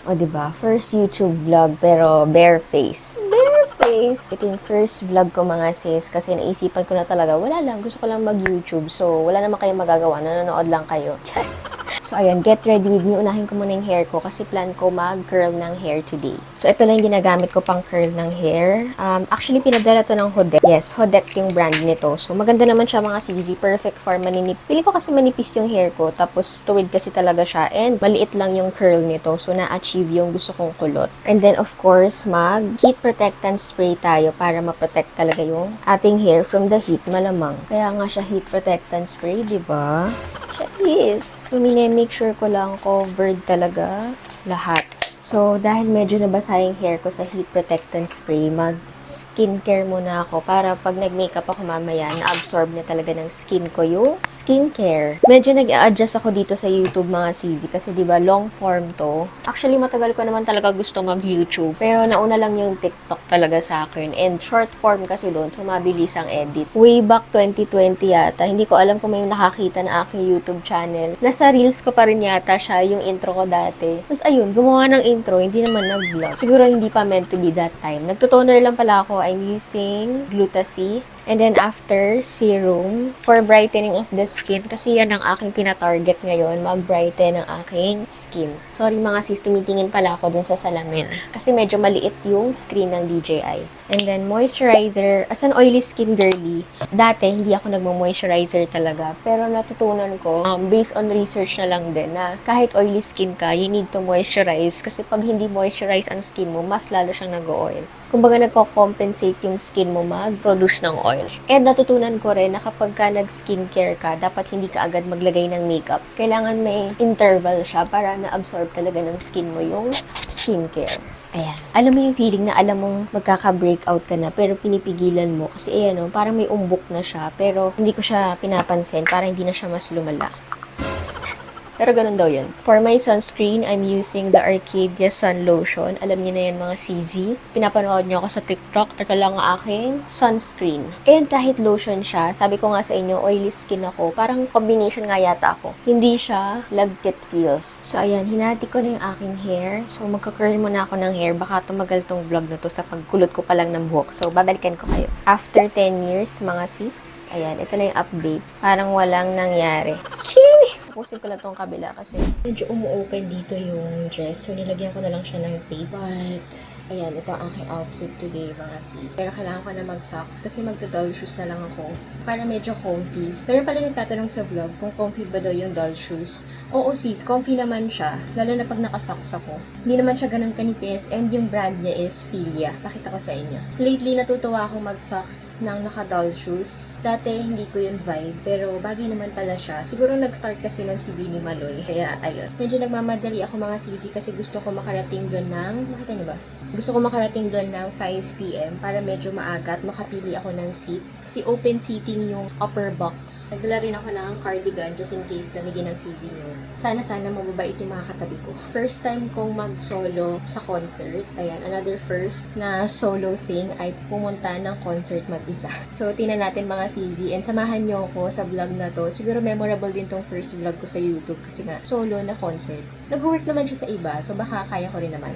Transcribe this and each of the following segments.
O, diba? First YouTube vlog, pero bare face. Bare face! Ito yung first vlog ko mga sis, kasi naisipan ko na talaga, wala lang, gusto ko lang mag-YouTube. So, wala naman kayong magagawa, nanonood lang kayo. So, ayan, get ready with me. Unahin ko muna yung hair ko kasi plan ko mag-curl ng hair today. So, ito lang yung ginagamit ko pang curl ng hair. Actually, pinadala to ng Hodek. Yes, Hodek yung brand nito. So, maganda naman siya mga CZ. Perfect for manipis. Pili ko kasi manipis yung hair ko. Tapos, tuwid kasi talaga siya. And, maliit lang yung curl nito. So, na-achieve yung gusto kong kulot. And then, of course, mag-heat protectant spray tayo para ma-protect talaga yung ating hair from the heat malamang. Kaya nga siya heat protectant spray, di ba? Siya is. So, make sure ko lang covered talaga lahat. So, dahil medyo nabasa yung hair ko sa heat protectant spray, mag-skincare muna ako para pag nag-makeup ako mamaya, na-absorb na talaga ng skin ko yung skincare. Medyo nag-a-adjust ako dito sa YouTube mga CZ kasi 'di ba long form to. Actually, matagal ko naman talaga gusto mag-YouTube, pero nauna lang yung TikTok talaga sa akin. And short form kasi doon, so mabilis ang edit. Way back 2020 yata, hindi ko alam kung may nakakita na aking YouTube channel. Nasa Reels ko pa rin yata siya, yung intro ko dati. Tapos ayun, gumawa ng intro, hindi naman nag-vlog. Siguro hindi pa meant to be that time. Nagtutoner lang pala ako. I'm using Glutasy. And then after, serum for brightening of the skin. Kasi yan ang aking tina-target ngayon, mag-brighten ang aking skin. Sorry mga sis, tumitingin pala ako dun sa salamin. Kasi medyo maliit yung screen ng DJI. And then moisturizer, as an oily skin girly, dati hindi ako nagmo-moisturizer talaga. Pero natutunan ko, based on research na lang din, na kahit oily skin ka, you need to moisturize. Kasi pag hindi moisturize ang skin mo, mas lalo siyang nag-oil. Kumbaga nagko-compensate yung skin mo mag-produce ng oil. And natutunan ko rin na kapag ka nag-skincare ka, dapat hindi ka agad maglagay ng makeup. Kailangan may interval siya para na-absorb talaga ng skin mo yung skincare. Ayan. Alam mo yung feeling na alam mong magkaka-breakout ka na pero pinipigilan mo kasi ayan, parang may umbok na siya pero hindi ko siya pinapansin para hindi na siya mas lumala. Pero ganun daw yun. For my sunscreen, I'm using the Arcadia Sun Lotion. Alam niyo na yan mga CZ. Pinapanood niyo ako sa TikTok. Ito lang ang aking sunscreen. And kahit lotion siya, sabi ko nga sa inyo, oily skin ako. Parang combination nga yata ako. Hindi siya lagkit feels. So ayan, hinati ko na yung aking hair. So magka-curl muna ako ng hair. Baka tumagal tong vlog na to sa pagkulot ko pa lang ng buhok. So babalikan ko kayo. After 10 years, mga sis, ayan, ito na yung update. Parang walang nangyari. Pusin ko lang tong kabila kasi medyo umu-open dito yung dress. So, nilagyan ko na lang siya ng tape. But, ayan, ito ang aking outfit today, mga sis. Pero kailangan ko na mag-socks kasi magta-doll shoes na lang ako para medyo comfy. Pero pala nagtatanong sa vlog kung comfy ba daw yung doll shoes. Oo sis, comfy naman siya. Lalo na pag nakasocks ako. Hindi naman siya ganun kanipis and yung brand niya is Filia. Pakita ko sa inyo. Lately, natutuwa ako mag-socks ng naka-doll shoes. Dati, hindi ko yun vibe. Pero bagay naman pala siya. Siguro nag-start kasi nun si Bini Maloy. Kaya, ayun. Medyo nagmamadali ako mga sisi kasi gusto ko makarating doon ng, nakita niyo ba? Gusto ko makarating doon ng 5 p.m. para medyo maaga at makapili ako ng seat. Kasi open seating yung upper box. Nagdala rin ako ng cardigan just in case lamigin ng CZ nyo. Sana mababait yung mga katabi ko. First time kong mag-solo sa concert. Ayan, another first na solo thing ay pumunta ng concert mag-isa. So, tingnan natin mga CZ and samahan nyo ako sa vlog na to. Siguro memorable din tong first vlog ko sa YouTube kasi nga solo na concert. Nag-work naman siya sa iba so baka kaya ko rin naman.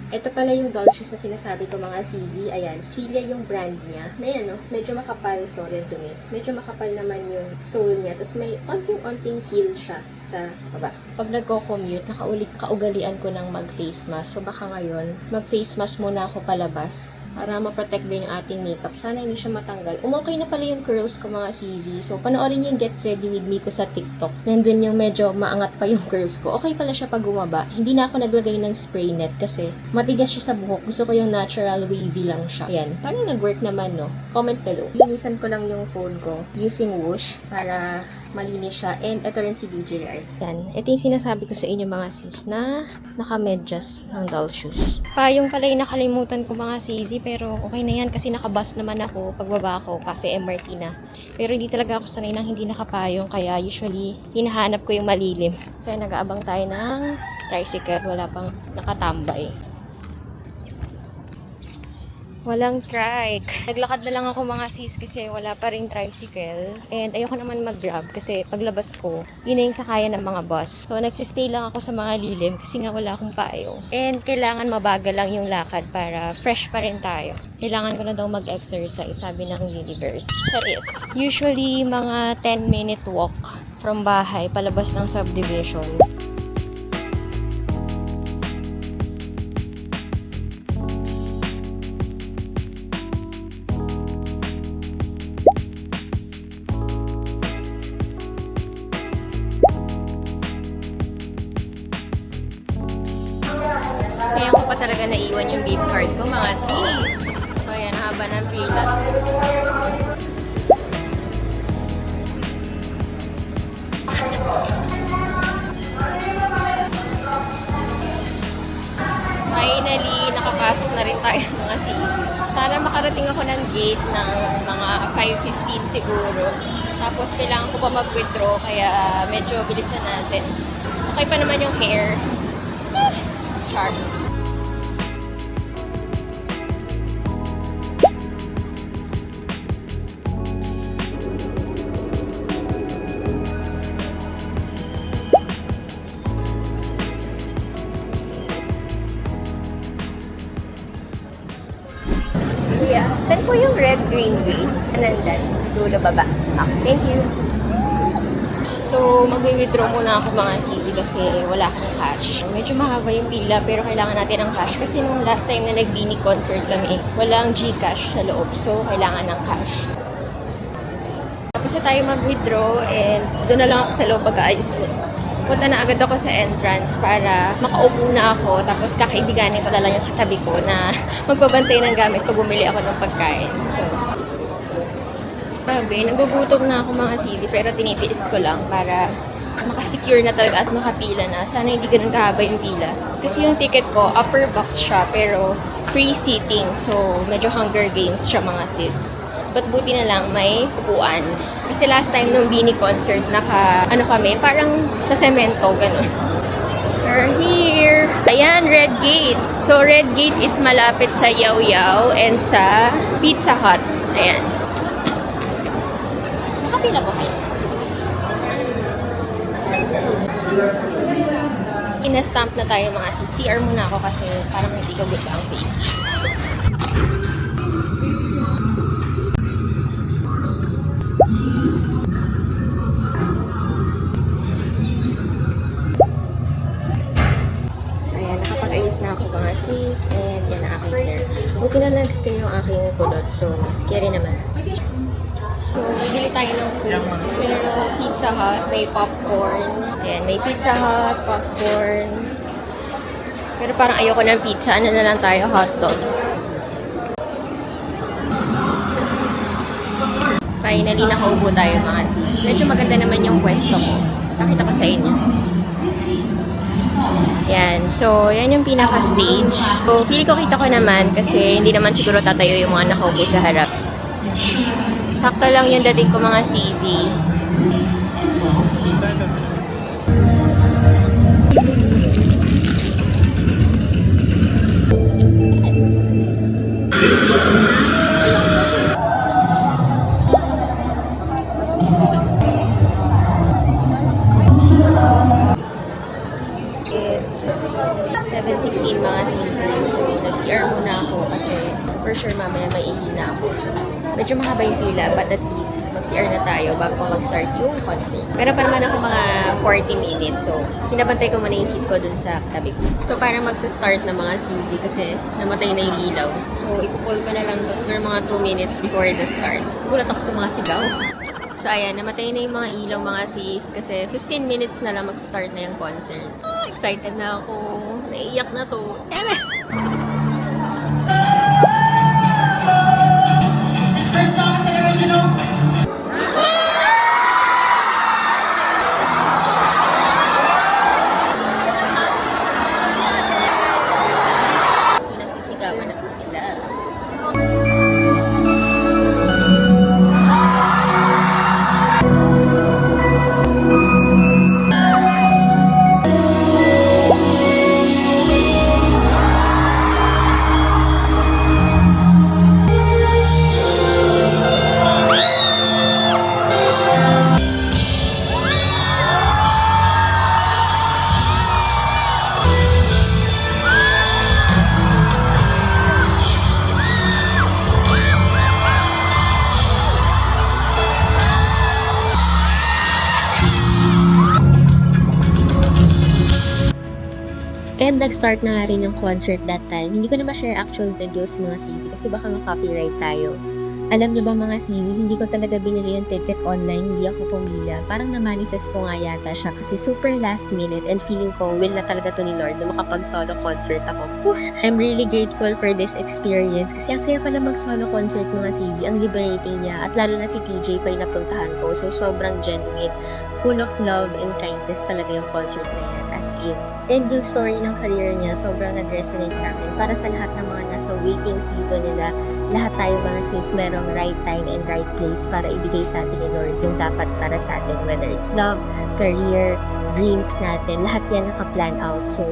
Ito pala yung doll shoes na sinasabi ko mga CZ. Ayan, Filia yung brand niya. May medyo makapal. Sorry, dumi. Medyo makapal naman yung sole niya. Tapos may onting-onting heel siya sa baba. Pag nagko-commute, kaugalian ko ng mag-face mask. So baka ngayon, mag-face mask muna ako palabas para ma-protect din yung ating makeup. Sana hindi siya matanggal. Okay na pala yung curls ko mga CZ. So, panoorin yung Get Ready With Me ko sa TikTok. Nandun yung medyo maangat pa yung curls ko. Okay pala siya pag gumaba. Hindi na ako naglagay ng spray net kasi matigas siya sa buhok. Gusto ko yung natural wavy lang siya. Ayan. Parang nag-work naman, no? Comment below. Linisan ko lang yung phone ko using Whoosh para malinis siya. And ito rin si DJI. Yan. Ito yung sinasabi ko sa inyo mga sis na naka-medyas ng doll shoes. Payong pala yung nakalimutan ko mga CZ. Pero okay na yan kasi nakabus naman ako pagbaba ko kasi MRT na. Pero hindi talaga ako sanay nang hindi nakapayong kaya usually hinahanap ko yung malilim. So nag-aabang tayo ng tricycle. Wala pang nakatambay. Walang trike. Naglakad na lang ako mga sis kasi wala pa ring tricycle. And ayoko naman mag-grab kasi paglabas ko, yun na yung sakayan ng mga bus. So nagsistay lang ako sa mga lilim kasi nga wala akong payo. And kailangan mabagal lang yung lakad para fresh pa rin tayo. Kailangan ko na daw mag-exercise, sabi ng universe. Charis. Usually mga 10-minute walk from bahay palabas ng subdivision. Kaya ko pa talaga naiwan yung gift card ko, mga sis. So, ayan, haba ng pila. Finally, nakapasok na rin tayo, mga sis. Sana makarating ako ng gate ng mga 5:15 siguro. Tapos, kailangan ko pa mag-withdraw, kaya medyo bilisan natin. Okay pa naman yung hair. Sharp. Yeah. Saan po yung red green gate? Anandan. Dulo baba. Thank you. So, mag-withdraw muna ako mga sisi kasi wala akong cash. Medyo mahaba yung pila pero kailangan natin ng cash kasi nung last time na nag-Bini concert kami, walang GCash sa loob. So, kailangan ng cash. Tapos na tayo mag-withdraw and doon na lang ako sa loob pag-aayos. Punta na agad ako sa entrance para makaupo na ako. Tapos kakaibiganin ko na lang yung katabi ko na magbabantay ng gamit pag bumili ako ng pagkain. So, grabe, nagugutom na ako mga sisi pero tinitiis ko lang para makasecure na talaga at makapila na. Sana hindi ganun kahaba yung pila. Kasi yung ticket ko, upper box siya pero free seating. So, medyo Hunger Games siya mga sis. But buti na lang may upuan. Kasi last time nung Bini concert, kami, parang sa semento, ganun. We're here. Ayan, Red Gate. So, Red Gate is malapit sa Yaw Yaw and sa Pizza Hut. Ayan. Nakapila po kayo? Ina-stamp na tayo mga sis. CR muna ako kasi parang hindi ko gusto ang face. Na ako mga sis and yan ang aking hair. Buti na nag-stay yung aking kulot. So, carry naman. So, bibili tayo ng food. Pero Pizza Hut, may popcorn. Ayan, may Pizza Hut, popcorn. Pero parang ayoko ng pizza. Ano na lang tayo, hotdog. Finally, nakaupo tayo mga sis. Medyo maganda naman yung pwesto ko. Pakita ko sa inyo. Yan. So, yan yung pinaka-stage. So, pili ko kita ko naman kasi hindi naman siguro tatayo yung mga nakaupo sa harap. Sakto lang yung dating ko mga sisi. It's 7:16 mga sisi. So, nag-CR muna ako kasi for sure mamaya maihina ako. So, medyo mahaba yung pila but at least mag-CR na tayo bago mag-start yung concert. Pero pa naman ako mga 40 minutes. So, pinabantay ko muna yung seat ko dun sa tabi ko. So, para mag-start na mga sisi kasi namatay na yung ilaw. So, ipupull ko na lang to siguro mga 2 minutes before the start. Gulat ako sa mga sigaw. So, ayan, namatay na yung mga ilaw mga sis kasi 15 minutes na lang mag-start na yung concert. Excited na ako. Naiiyak na to. This first song is an original. So, nagsisigawan na po sila. And nag-start na nga rin yung concert that time. Hindi ko na ma-share actual videos mga sisi kasi baka ma-copyright tayo. Alam niyo ba mga sisi, hindi ko talaga binili yung ticket online, hindi ako pumila. Parang na-manifest ko nga yata siya kasi super last minute and feeling ko will na talaga to ni Lord na makapag-solo concert ako. I'm really grateful for this experience kasi ang saya pala mag-solo concert mga sisi, ang liberating niya at lalo na si TJ pa yung napuntahan ko. So sobrang genuine, full of love and kindness talaga yung concert na yan, as in. And yung story ng career niya, sobrang nag-resonate sa akin. Para sa lahat ng mga nasa waiting season nila, lahat tayo mga sis, merong right time and right place para ibigay sa atin ni Lord yung dapat para sa atin. Whether it's love, career, dreams natin, lahat yan naka-plan out. So,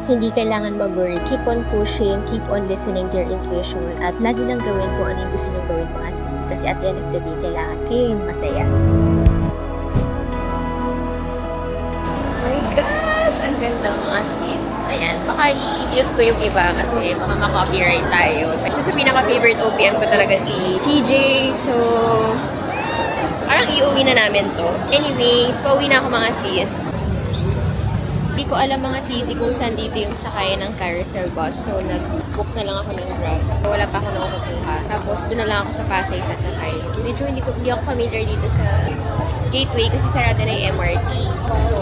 hindi kailangan mag-worry. Keep on pushing, keep on listening to your intuition, at lagi lang gawin kung ano yung gusto nyo gawin mga sis. Kasi at the end of the day, kailangan kayo yung masaya. Oh my gosh! Ang ganda mga sis. Ayan, baka i-mute ko yung iba kasi baka ma-copyright tayo. Kasi sa pinaka-favorite OPM ko talaga si TJ. So, parang iuwi na namin to. Anyways, pauwi na ako mga sis. Hindi ko alam mga sisi kung saan dito yung sakayan ng carousel bus. So, nag-book na lang ako ng Grab. Wala pa ako nakukuha. Tapos, doon na lang ako sa Pasay sasakay. Medyo hindi ako familiar dito sa gateway kasi sarado na yung MRT. So,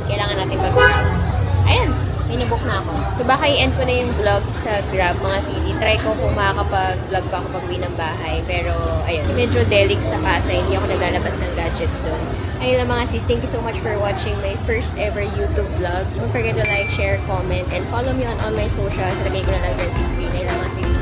kailangan natin mag-Grab. Ayan! May nabook na ako. So, baka i-end ko na yung vlog sa Grab, mga sisi. Try ko kung makakapag-vlog ko ako pag-uwi ng bahay. Pero, ayun, medyo delig sa Pasay. Hindi ako naglalabas ng gadgets doon. Ayun lang mga sis. Thank you so much for watching my first ever YouTube vlog. Don't forget to like, share, comment, and follow me on all my socials. Lagay ko na lang dyan sa screen. Ayun lang mga sis.